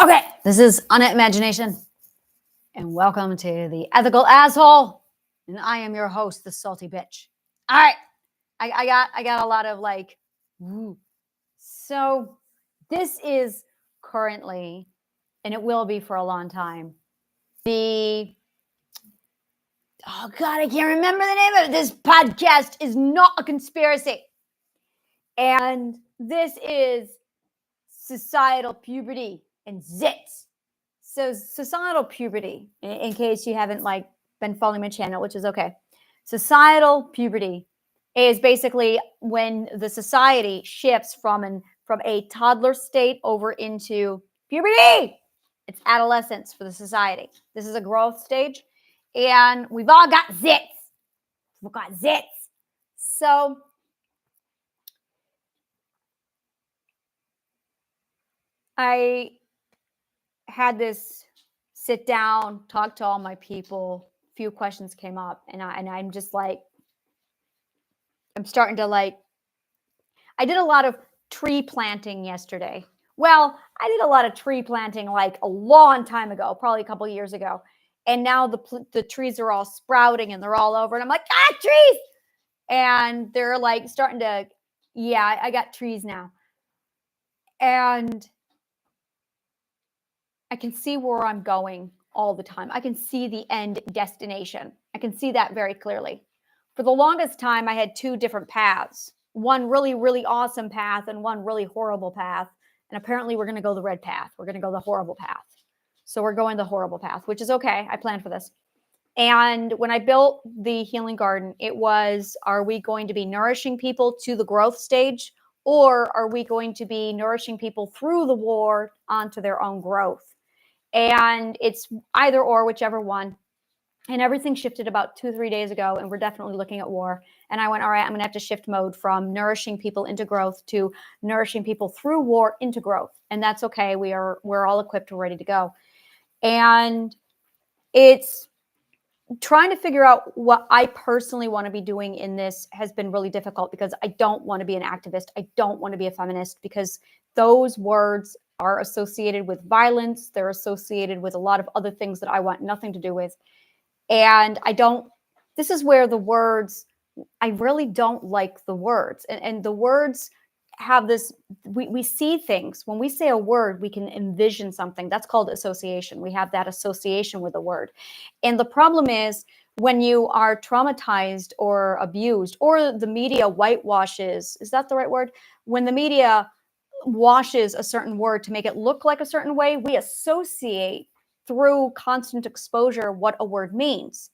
Okay, this is Unimagination, and welcome to the Ethical Asshole. And I am your host, the Salty Bitch. All right, I got a lot of like, woo. So this is currently, and it will be for a long time, the oh god, I can't remember the name of it. This podcast is not a conspiracy, and this is societal puberty and ZITS. So societal puberty, in case you haven't like been following my channel, which is okay. Societal puberty is basically when the society shifts from a toddler state over into puberty. It's adolescence for the society. This is a growth stage, and we've all got zits. We've got zits. So I had this sit down, talk to all my people. A few questions came up, and I'm just like, I'm starting to like. I did a lot of tree planting yesterday. Well, I did a lot of tree planting like a long time ago, probably a couple of years ago, and now the trees are all sprouting and they're all over, and I'm like, trees, and they're like starting to, yeah, I got trees now, and I can see where I'm going all the time. I can see the end destination. I can see that very clearly. For the longest time, I had two different paths. One really, really awesome path and one really horrible path. And apparently we're going to go the red path. We're going to go the horrible path. So we're going the horrible path, which is okay. I planned for this. And when I built the healing garden, it was, are we going to be nourishing people to the growth stage, or are we going to be nourishing people through the war onto their own growth? And it's either or, whichever one. And everything shifted about 2-3 days ago, and we're definitely looking at war. And I went, all right, I'm going to have to shift mode from nourishing people into growth to nourishing people through war into growth. And that's okay. We're all equipped, we're ready to go. And it's trying to figure out what I personally want to be doing in this has been really difficult, because I don't want to be an activist. I don't want to be a feminist, because those words are associated with violence. They're associated with a lot of other things that I want nothing to do with. And this is where the words, I really don't like the words. And the words have this, we see things. When we say a word, we can envision something. That's called association. We have that association with a word. And the problem is when you are traumatized or abused, or the media whitewashes, is that the right word? When the media washes a certain word to make it look like a certain way, we associate through constant exposure what a word means.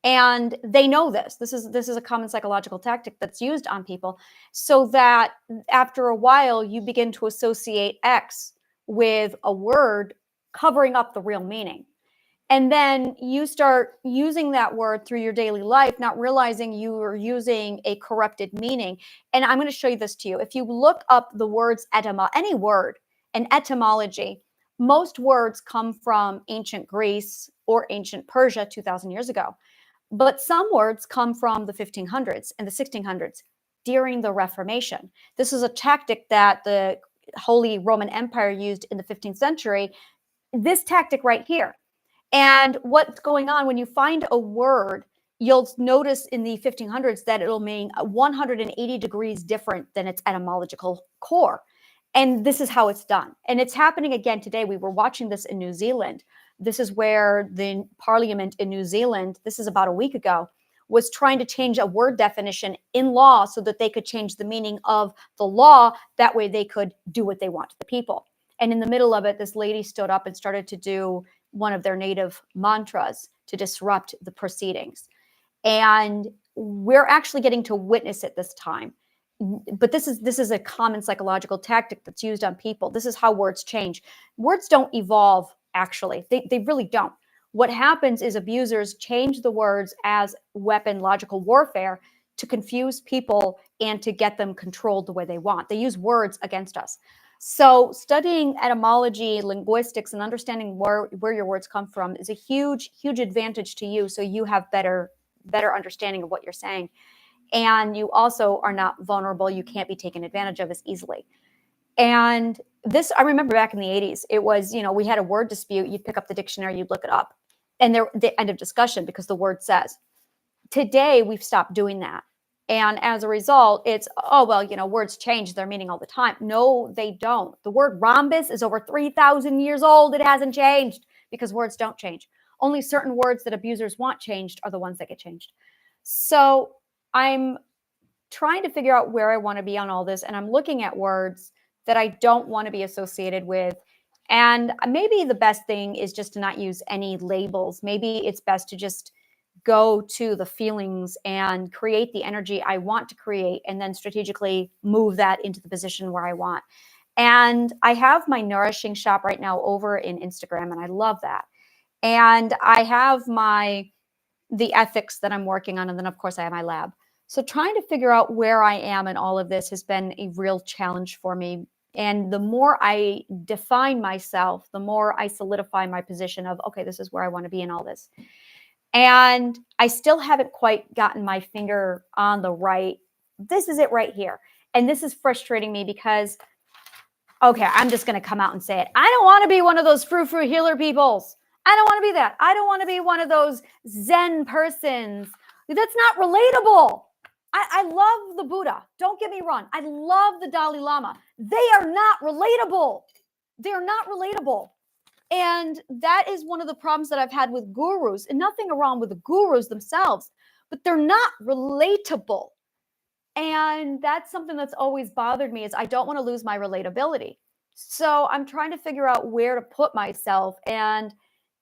And they know this. This is a common psychological tactic that's used on people, so that after a while you begin to associate X with a word covering up the real meaning. And then you start using that word through your daily life, not realizing you are using a corrupted meaning. And I'm going to show you this to you. If you look up the words any word, an etymology, most words come from ancient Greece or ancient Persia 2,000 years ago. But some words come from the 1500s and the 1600s during the Reformation. This is a tactic that the Holy Roman Empire used in the 15th century. This tactic right here. And what's going on when you find a word, you'll notice in the 1500s that it'll mean 180 degrees different than its etymological core. And this is how it's done. And it's happening again today. We were watching this in New Zealand. This is where the parliament in New Zealand, this is about a week ago, was trying to change a word definition in law so that they could change the meaning of the law. That way they could do what they want to the people. And in the middle of it, this lady stood up and started to do one of their native mantras to disrupt the proceedings. And we're actually getting to witness it this time. But this is a common psychological tactic that's used on people. This is how words change. Words don't evolve, actually. They really don't. What happens is abusers change the words as weapon, logical warfare, to confuse people and to get them controlled the way they want. They use words against us. So studying etymology, linguistics, and understanding where your words come from is a huge, huge advantage to you. So you have better understanding of what you're saying. And you also are not vulnerable. You can't be taken advantage of as easily. And this, I remember back in the 80s, it was, we had a word dispute. You'd pick up the dictionary, you'd look it up, and the end of discussion because the word says. Today, we've stopped doing that. And as a result, it's, oh, well, words change their meaning all the time. No, they don't. The word rhombus is over 3,000 years old. It hasn't changed because words don't change. Only certain words that abusers want changed are the ones that get changed. So I'm trying to figure out where I want to be on all this. And I'm looking at words that I don't want to be associated with. And maybe the best thing is just to not use any labels. Maybe it's best to just go to the feelings and create the energy I want to create, and then strategically move that into the position where I want. And I have my nourishing shop right now over in Instagram, and I love that. And I have the ethics that I'm working on, and then of course I have my lab. So trying to figure out where I am in all of this has been a real challenge for me. And the more I define myself, the more I solidify my position of, okay, this is where I want to be in all this. And I still haven't quite gotten my finger on the right. This is it right here. And this is frustrating me because, okay, I'm just going to come out and say it. I don't want to be one of those frou-frou healer peoples. I don't want to be that. I don't want to be one of those Zen persons. That's not relatable. I love the Buddha. Don't get me wrong. I love the Dalai Lama. They are not relatable. They're not relatable. And that is one of the problems that I've had with gurus, and nothing wrong with the gurus themselves, but they're not relatable. And that's something that's always bothered me, is I don't want to lose my relatability. So I'm trying to figure out where to put myself and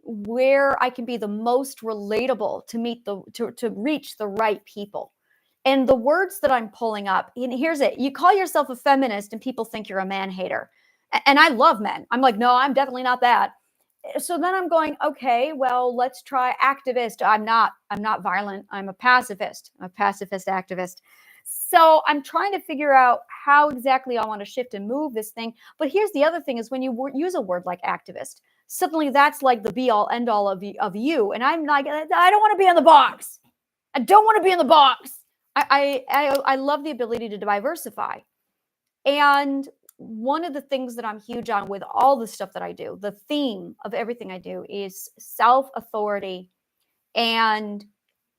where I can be the most relatable to reach the right people. And the words that I'm pulling up, and here's it. You call yourself a feminist and people think you're a man hater. And I love men. I'm like, no, I'm definitely not that. So then I'm going, okay, well, let's try activist. I'm not violent. I'm a pacifist. I'm a pacifist activist. So I'm trying to figure out how exactly I want to shift and move this thing. But here's the other thing, is when you use a word like activist, suddenly that's like the be all end all of you. And I'm like, I don't want to be in the box. I don't want to be in the box. I love the ability to diversify. And one of the things that I'm huge on with all the stuff that I do, the theme of everything I do, is self-authority and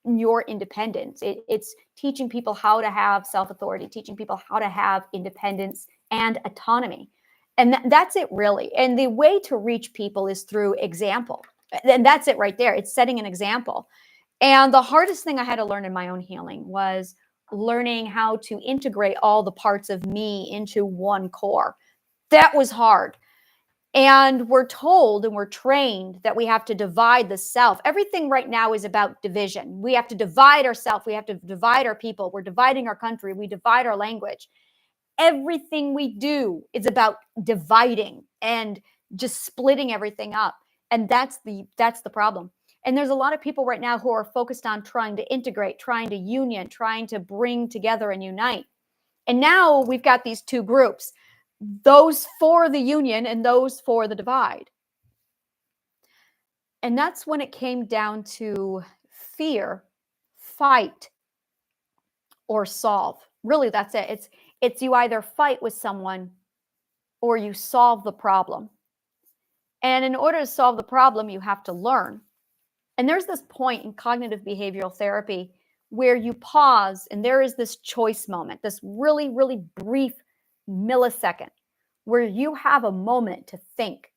your independence. It's teaching people how to have self-authority, teaching people how to have independence and autonomy. And that's it, really. And the way to reach people is through example. And that's it right there. It's setting an example. And the hardest thing I had to learn in my own healing was learning how to integrate all the parts of me into one core. That was hard. And we're told and we're trained that we have to divide the self. Everything right now is about division. We have to divide ourselves. We have to divide our people. We're dividing our country. We divide our language. Everything we do is about dividing and just splitting everything up. And that's the problem. And there's a lot of people right now who are focused on trying to integrate, trying to union, trying to bring together and unite. And now we've got these two groups, those for the union and those for the divide. And that's when it came down to fear, fight, or solve. Really, that's it. It's you either fight with someone or you solve the problem. And in order to solve the problem, you have to learn. And there's this point in cognitive behavioral therapy where you pause, and there is this choice moment, this really, really brief millisecond where you have a moment to think.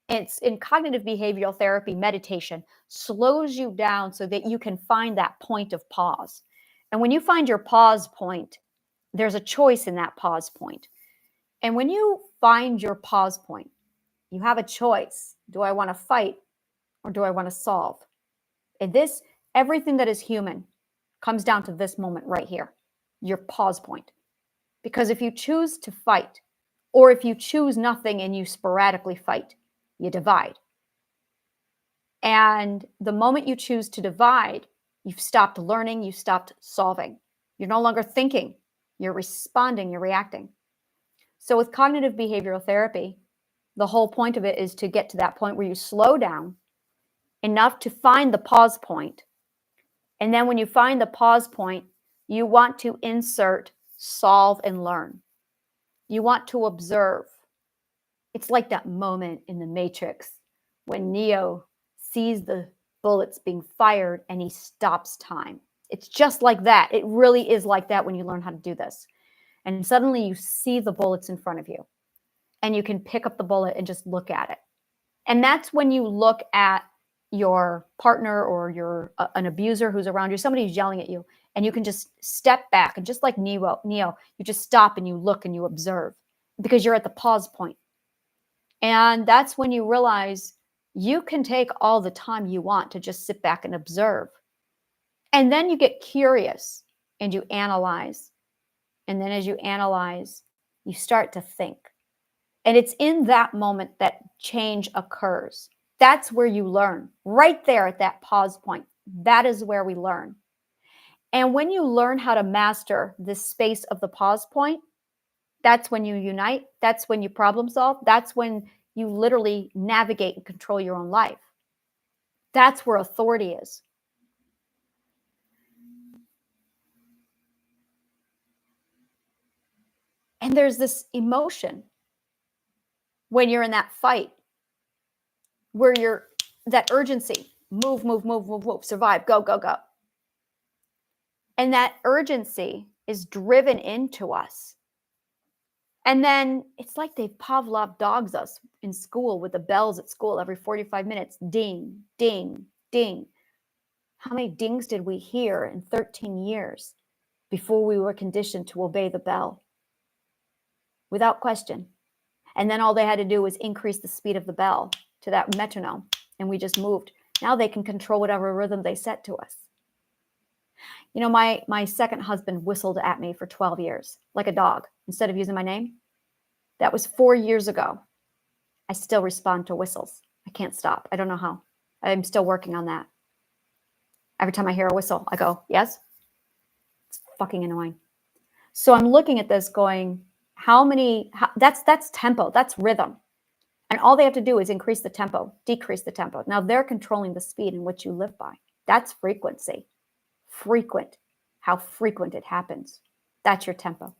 It's in cognitive behavioral therapy, meditation slows you down so that you can find that point of pause. And when you find your pause point, there's a choice in that pause point. And when you find your pause point, you have a choice. Do I want to fight or do I want to solve? And everything that is human comes down to this moment right here, your pause point. Because if you choose to fight, or if you choose nothing and you sporadically fight, you divide. And the moment you choose to divide, you've stopped learning, you stopped solving. You're no longer thinking, you're responding, you're reacting. So with cognitive behavioral therapy, the whole point of it is to get to that point where you slow down enough to find the pause point. And then when you find the pause point, you want to insert solve and learn. You want to observe. It's like that moment in the Matrix when Neo sees the bullets being fired and he stops time. It's just like that. It really is like that when you learn how to do this. And suddenly you see the bullets in front of you and you can pick up the bullet and just look at it. And that's when you look at your partner or an abuser who's around you, somebody who's yelling at you, and you can just step back and just like Neo, you just stop and you look and you observe because you're at the pause point. And that's when you realize you can take all the time you want to just sit back and observe. And then you get curious and you analyze. And then as you analyze, you start to think. And it's in that moment that change occurs. That's where you learn, right there at that pause point. That is where we learn. And when you learn how to master this space of the pause point, that's when you unite. That's when you problem solve. That's when you literally navigate and control your own life. That's where authority is. And there's this emotion when you're in that fight where you're that urgency, move, survive, go, go, go. And that urgency is driven into us. And then it's like they Pavlov dogs us in school with the bells at school every 45 minutes. Ding, ding, ding. How many dings did we hear in 13 years before we were conditioned to obey the bell? Without question. And then all they had to do was increase the speed of the bell to that metronome, and we just moved. Now they can control whatever rhythm they set to us. You know, my second husband whistled at me for 12 years, like a dog, instead of using my name. That was 4 years ago. I still respond to whistles. I can't stop. I don't know how. I'm still working on that. Every time I hear a whistle, I go, yes? It's fucking annoying. So I'm looking at this going, that's tempo, that's rhythm. And all they have to do is increase the tempo, decrease the tempo. Now they're controlling the speed in which you live by. That's frequency. Frequent, how frequent it happens. That's your tempo.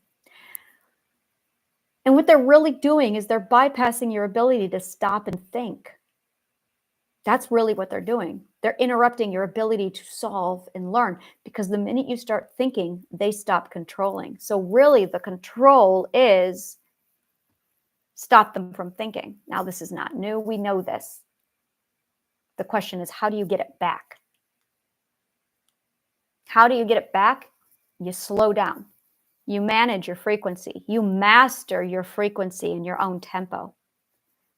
And what they're really doing is they're bypassing your ability to stop and think. That's really what they're doing. They're interrupting your ability to solve and learn, because the minute you start thinking, they stop controlling. So really the control is stop them from thinking. Now, this is not new. We know this. The question is, how do you get it back? How do you get it back? You slow down. You manage your frequency. You master your frequency in your own tempo.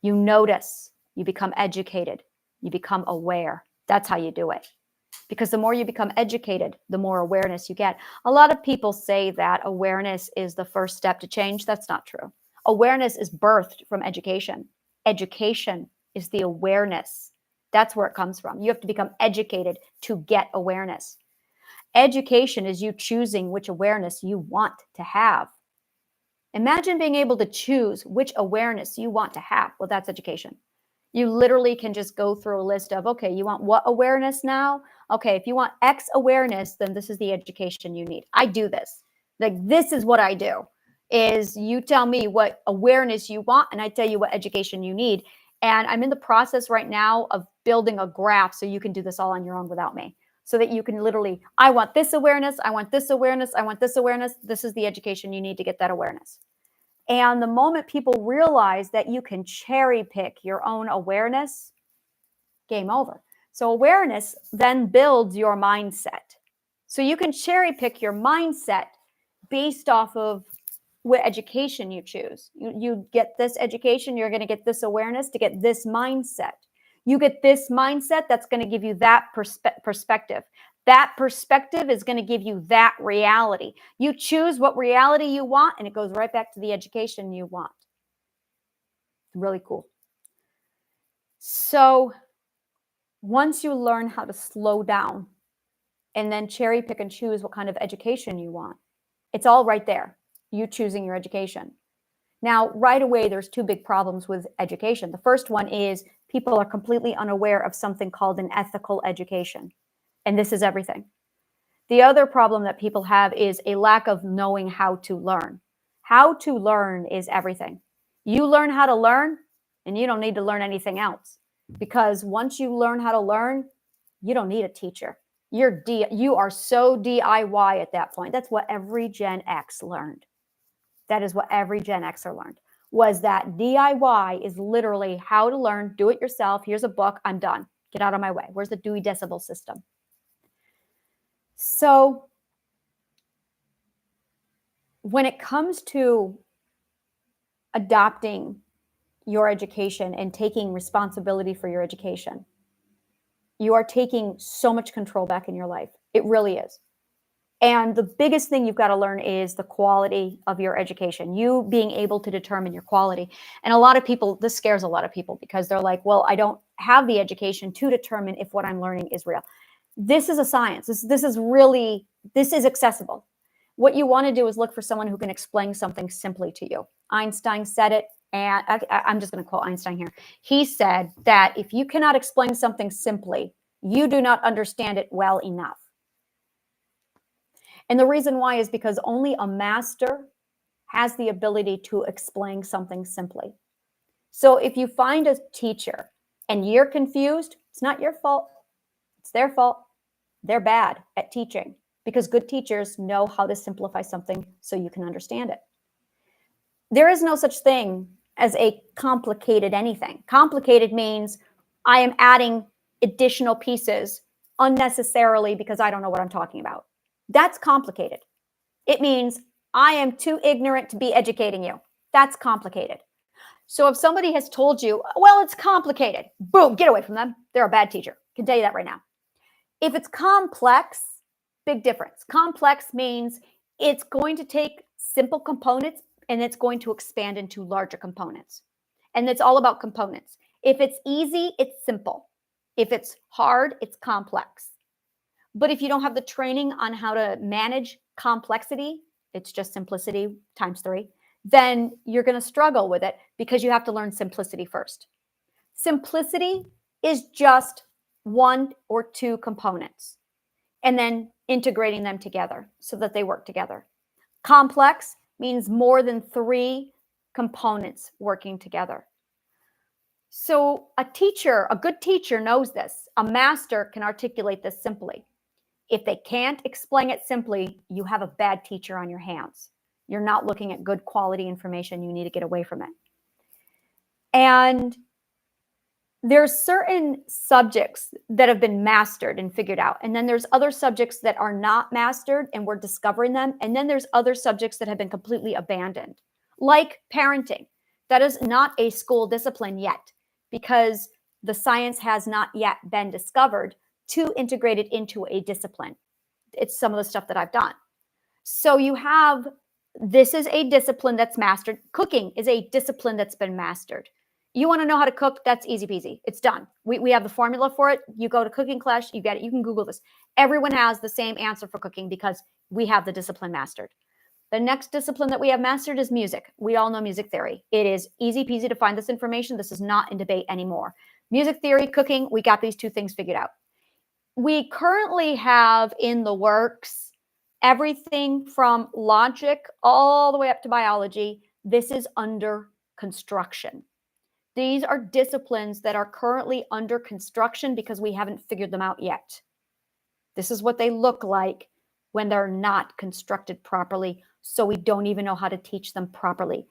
You notice. You become educated. You become aware. That's how you do it. Because the more you become educated, the more awareness you get. A lot of people say that awareness is the first step to change. That's not true. Awareness is birthed from education. Education is the awareness. That's where it comes from. You have to become educated to get awareness. Education is you choosing which awareness you want to have. Imagine being able to choose which awareness you want to have. Well, that's education. You literally can just go through a list of, okay, you want what awareness now? Okay, if you want X awareness, then this is the education you need. I do this. Like, this is what I do, is you tell me what awareness you want, and I tell you what education you need. And I'm in the process right now of building a graph so you can do this all on your own without me. So that you can literally, I want this awareness, I want this awareness, I want this awareness. This is the education you need to get that awareness. And the moment people realize that you can cherry pick your own awareness, game over. So awareness then builds your mindset. So you can cherry pick your mindset based off of what education you choose. You get this education, you're going to get this awareness to get this mindset. You get this mindset, that's going to give you that perspective. That perspective is going to give you that reality. You choose what reality you want, and it goes right back to the education you want. Really cool. So once you learn how to slow down and then cherry pick and choose what kind of education you want, it's all right there. You choosing your education. Now, right away, there's two big problems with education. The first one is people are completely unaware of something called an ethical education. And this is everything. The other problem that people have is a lack of knowing how to learn. How to learn is everything. You learn how to learn, and you don't need to learn anything else. Because once you learn how to learn, you don't need a teacher. You are so DIY at that point. That's what every Gen X learned. That is what every Gen Xer learned, was that DIY is literally how to learn, do it yourself. Here's a book, I'm done. Get out of my way. Where's the Dewey Decimal System? So when it comes to adopting your education and taking responsibility for your education, you are taking so much control back in your life. It really is. And the biggest thing you've got to learn is the quality of your education, you being able to determine your quality. And a lot of people, this scares a lot of people because they're like, well, I don't have the education to determine if what I'm learning is real. This is a science. This is accessible. What you want to do is look for someone who can explain something simply to you. Einstein said it, and I'm just going to quote Einstein here. He said that if you cannot explain something simply, you do not understand it well enough. And the reason why is because only a master has the ability to explain something simply. So if you find a teacher and you're confused, it's not your fault. It's their fault. They're bad at teaching because good teachers know how to simplify something so you can understand it. There is no such thing as a complicated anything. Complicated means I am adding additional pieces unnecessarily because I don't know what I'm talking about. That's complicated. It means I am too ignorant to be educating you. That's complicated. So if somebody has told you, well, it's complicated, boom, get away from them. They're a bad teacher. I can tell you that right now. If it's complex, big difference. Complex means it's going to take simple components and it's going to expand into larger components. And it's all about components. If it's easy, it's simple. If it's hard, it's complex. But if you don't have the training on how to manage complexity, it's just simplicity times 3, then you're going to struggle with it because you have to learn simplicity first. Simplicity is just 1 or 2 components and then integrating them together so that they work together. Complex means more than 3 components working together. So a good teacher knows this. A master can articulate this simply. If they can't explain it simply, you have a bad teacher on your hands. You're not looking at good quality information. You need to get away from it. And there's certain subjects that have been mastered and figured out. And then there's other subjects that are not mastered and we're discovering them. And then there's other subjects that have been completely abandoned, like parenting. That is not a school discipline yet because the science has not yet been discovered to integrate it into a discipline. It's some of the stuff that I've done. So this is a discipline that's mastered. Cooking is a discipline that's been mastered. You want to know how to cook? That's easy peasy. It's done. We have the formula for it. You go to cooking class, you get it. You can Google this. Everyone has the same answer for cooking because we have the discipline mastered. The next discipline that we have mastered is music. We all know music theory. It is easy peasy to find this information. This is not in debate anymore. Music theory, cooking, we got these 2 things figured out. We currently have in the works everything from logic all the way up to biology. This is under construction. These are disciplines that are currently under construction because we haven't figured them out yet. This is what they look like when they're not constructed properly, so we don't even know how to teach them properly.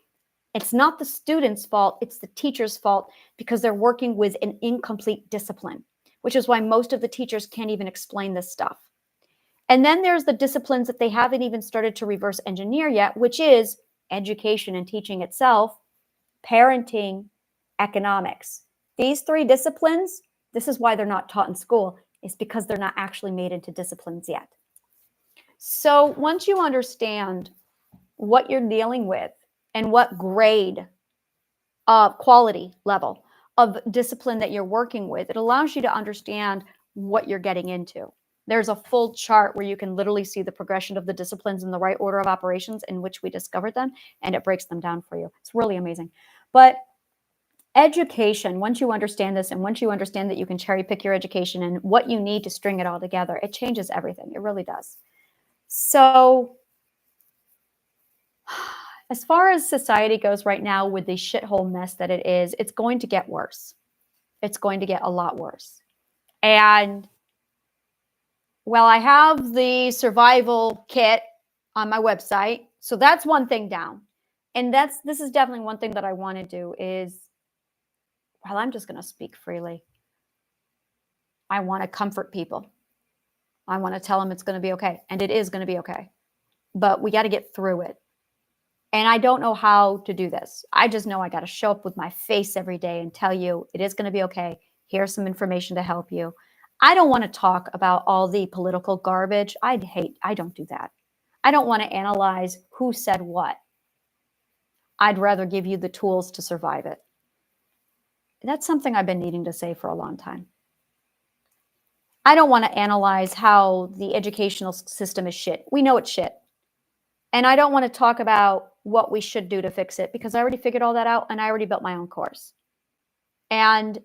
It's not the student's fault, it's the teacher's fault because they're working with an incomplete discipline, which is why most of the teachers can't even explain this stuff. And then there's the disciplines that they haven't even started to reverse engineer yet, which is education and teaching itself, parenting, economics. These 3 disciplines, this is why they're not taught in school, is because they're not actually made into disciplines yet. So once you understand what you're dealing with and what grade of quality level of discipline that you're working with, it allows you to understand what you're getting into. There's a full chart where you can literally see the progression of the disciplines in the right order of operations in which we discovered them, and it breaks them down for you. It's really amazing. But education, once you understand this and once you understand that you can cherry pick your education and what you need to string it all together, it changes everything. It really does. So As far as society goes right now, with the shithole mess that it is, it's going to get worse. It's going to get a lot worse. And well, I have the survival kit on my website. So that's one thing down. And this is definitely one thing that I want to do is, well, I'm just going to speak freely. I want to comfort people. I want to tell them it's going to be okay. And it is going to be okay. But we got to get through it. And I don't know how to do this. I just know I got to show up with my face every day and tell you it is going to be okay. Here's some information to help you. I don't want to talk about all the political garbage. I don't do that. I don't want to analyze who said what. I'd rather give you the tools to survive it. That's something I've been needing to say for a long time. I don't want to analyze how the educational system is shit. We know it's shit. And I don't want to talk about what we should do to fix it because I already figured all that out and I already built my own course. And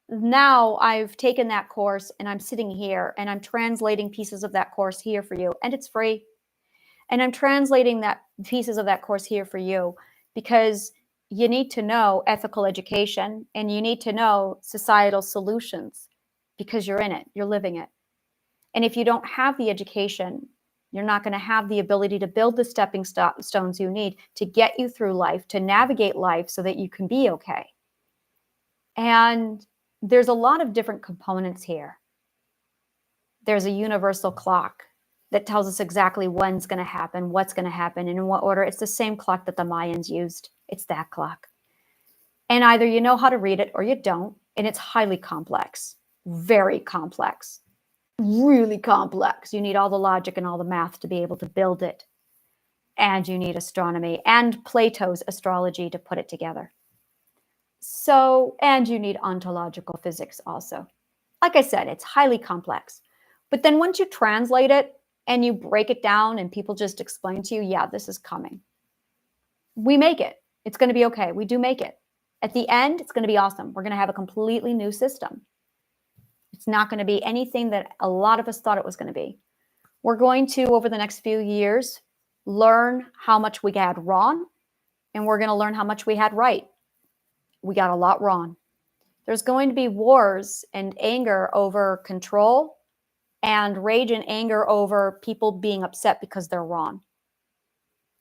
now I've taken that course and I'm sitting here and I'm translating pieces of that course here for you, and it's free. And I'm translating that pieces of that course here for you because you need to know ethical education and you need to know societal solutions because you're in it, you're living it. And if you don't have the education, you're not going to have the ability to build the stepping stones you need to get you through life, to navigate life so that you can be okay. And there's a lot of different components here. There's a universal clock that tells us exactly when's going to happen, what's going to happen, and in what order. It's the same clock that the Mayans used. It's that clock. And either you know how to read it or you don't. And it's highly complex, very complex, really complex. You need all the logic and all the math to be able to build it. And you need astronomy and Plato's astrology to put it together. So, and you need ontological physics also. Like I said, it's highly complex. But then once you translate it and you break it down and people just explain to you, yeah, this is coming. We make it. It's going to be okay. We do make it. At the end, it's going to be awesome. We're going to have a completely new system. It's not going to be anything that a lot of us thought it was going to be. We're going to, over the next few years, learn how much we had wrong, and we're going to learn how much we had right. We got a lot wrong. There's going to be wars and anger over control and rage and anger over people being upset because they're wrong.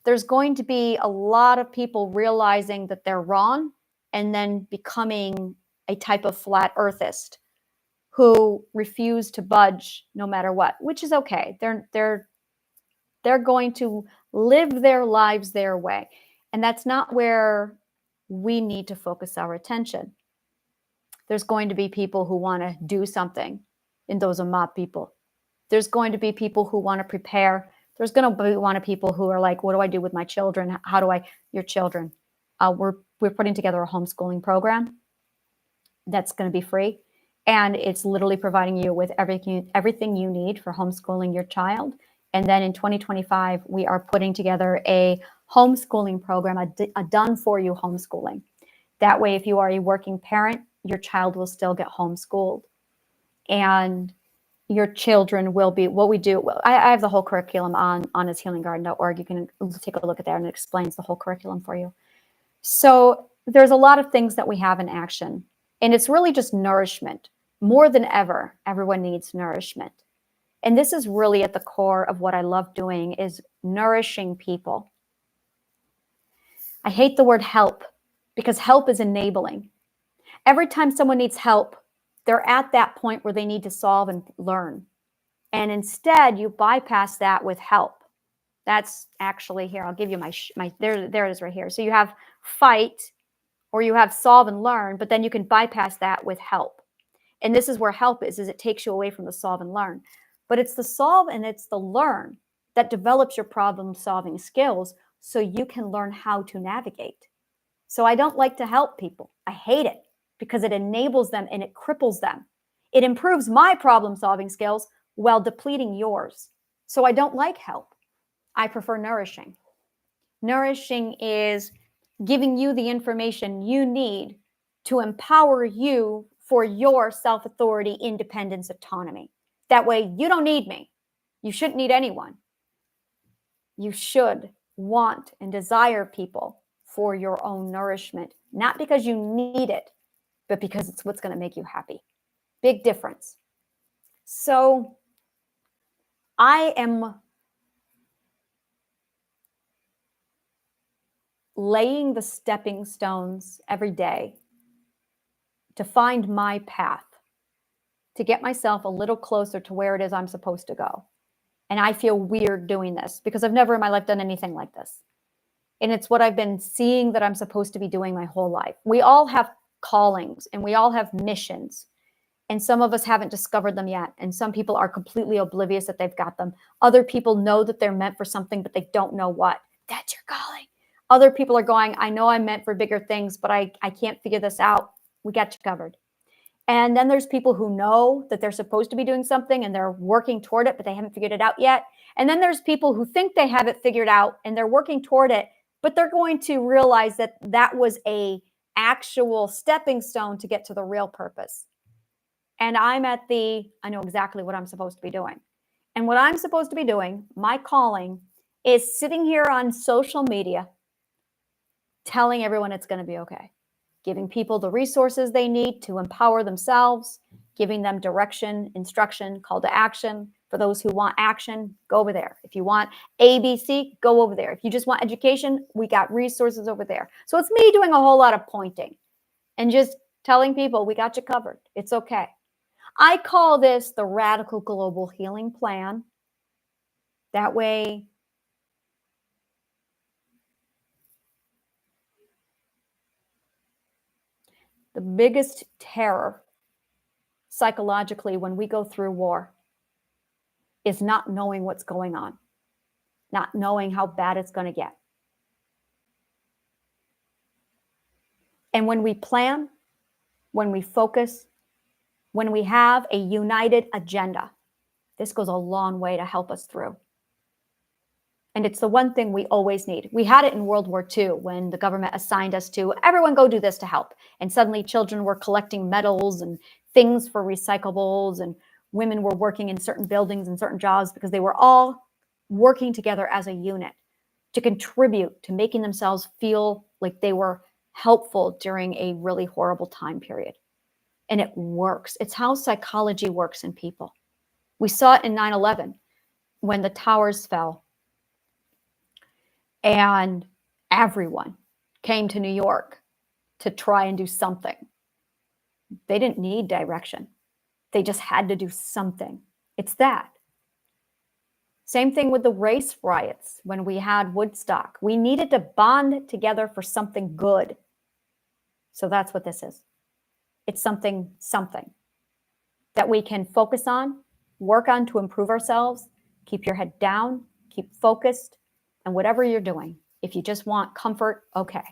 There's going to be a lot of people realizing that they're wrong and then becoming a type of flat earthist who refuse to budge no matter what, which is okay. They're going to live their lives their way. And that's not where we need to focus our attention. There's going to be people who want to do something, and those are my people. There's going to be people who want to prepare. There's going to be one of people who are like, what do I do with my children? How do I, your children? We're putting together a homeschooling program that's going to be free. And it's literally providing you with everything you need for homeschooling your child. And then in 2025, we are putting together a homeschooling program, a done-for-you homeschooling. That way, if you are a working parent, your child will still get homeschooled. And your children will be, what we do, I have the whole curriculum on honnesthealinggarden.org. You can take a look at that, and it explains the whole curriculum for you. So there's a lot of things that we have in action. And it's really just nourishment. More than ever, everyone needs nourishment. And this is really at the core of what I love doing, is nourishing people. I hate the word help because help is enabling. Every time someone needs help, they're at that point where they need to solve and learn. And instead, you bypass that with help. That's actually here. I'll give you there it is right here. So you have fight, or you have solve and learn, but then you can bypass that with help. And this is where help is it takes you away from the solve and learn. But it's the solve and it's the learn that develops your problem-solving skills so you can learn how to navigate. So I don't like to help people. I hate it because it enables them and it cripples them. It improves my problem-solving skills while depleting yours. So I don't like help. I prefer nourishing. Nourishing is giving you the information you need to empower you for your self-authority, independence, autonomy. That way, you don't need me. You shouldn't need anyone. You should want and desire people for your own nourishment, not because you need it, but because it's what's going to make you happy. Big difference. So I am laying the stepping stones every day to find my path, to get myself a little closer to where it is I'm supposed to go. And I feel weird doing this because I've never in my life done anything like this. And it's what I've been seeing that I'm supposed to be doing my whole life. We all have callings and we all have missions. And some of us haven't discovered them yet. And some people are completely oblivious that they've got them. Other people know that they're meant for something, but they don't know what. That's your calling. Other people are going, I know I'm meant for bigger things, but I can't figure this out. We got you covered. And then there's people who know that they're supposed to be doing something and they're working toward it, but they haven't figured it out yet. And then there's people who think they have it figured out and they're working toward it, but they're going to realize that that was a actual stepping stone to get to the real purpose. And I know exactly what I'm supposed to be doing. And what I'm supposed to be doing, my calling, is sitting here on social media, telling everyone it's going to be okay. Giving people the resources they need to empower themselves, giving them direction, instruction, call to action. For those who want action, go over there. If you want ABC, go over there. If you just want education, we got resources over there. So it's me doing a whole lot of pointing and just telling people, we got you covered. It's okay. I call this the Radical Global Healing Plan. That way, the biggest terror psychologically when we go through war is not knowing what's going on, not knowing how bad it's going to get. And when we plan, when we focus, when we have a united agenda, this goes a long way to help us through. And it's the one thing we always need. We had it in World War II when the government assigned us to, everyone go do this to help. And suddenly children were collecting medals and things for recyclables, and women were working in certain buildings and certain jobs because they were all working together as a unit to contribute to making themselves feel like they were helpful during a really horrible time period. And it works. It's how psychology works in people. We saw it in 9/11 when the towers fell and everyone came to New York to try and do something. They didn't need direction. They just had to do something. It's that. Same thing with the race riots when we had Woodstock. We needed to bond together for something good. So that's what this is. It's something that we can focus on, work on to improve ourselves, keep your head down, keep focused, and whatever you're doing. If you just want comfort, okay.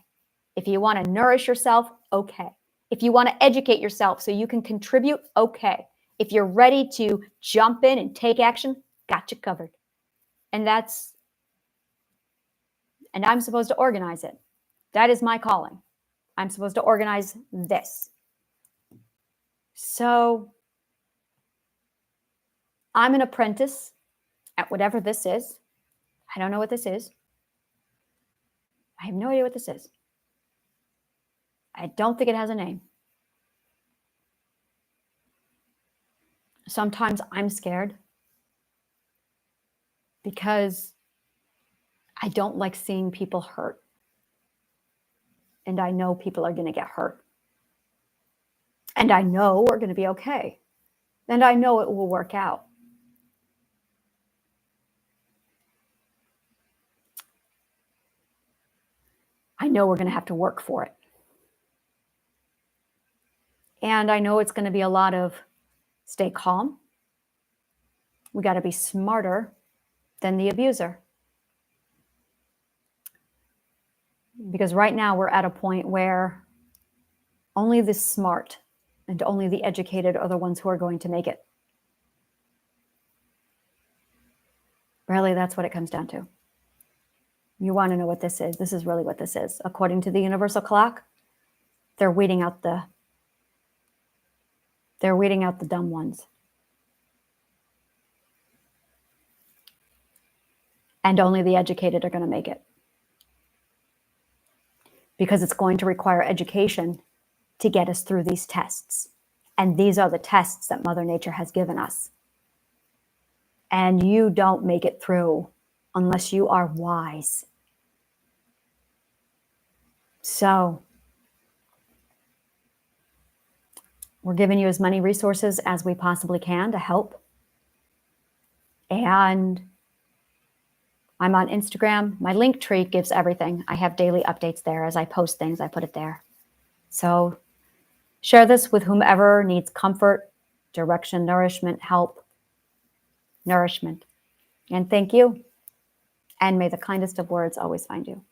If you want to nourish yourself, okay. If you want to educate yourself so you can contribute, okay. If you're ready to jump in and take action, got you covered. And I'm supposed to organize it. That is my calling. I'm supposed to organize this. So I'm an apprentice at whatever this is. I don't know what this is. I have no idea what this is. I don't think it has a name. Sometimes I'm scared because I don't like seeing people hurt. And I know people are going to get hurt. And I know we're going to be okay. And I know it will work out. I know we're going to have to work for it. And I know it's going to be a lot of stay calm. We got to be smarter than the abuser. Because right now we're at a point where only the smart and only the educated are the ones who are going to make it. Really, that's what it comes down to. You want to know what this is. This is really what this is. According to the universal clock, they're weeding out the dumb ones. And only the educated are going to make it. because it's going to require education to get us through these tests. And these are the tests that Mother Nature has given us. And you don't make it through unless you are wise. So we're giving you as many resources as we possibly can to help. And I'm on Instagram. My link tree gives everything. I have daily updates there. As I post things, I put it there. So share this with whomever needs comfort, direction, nourishment, help, nourishment. And thank you. And may the kindest of words always find you.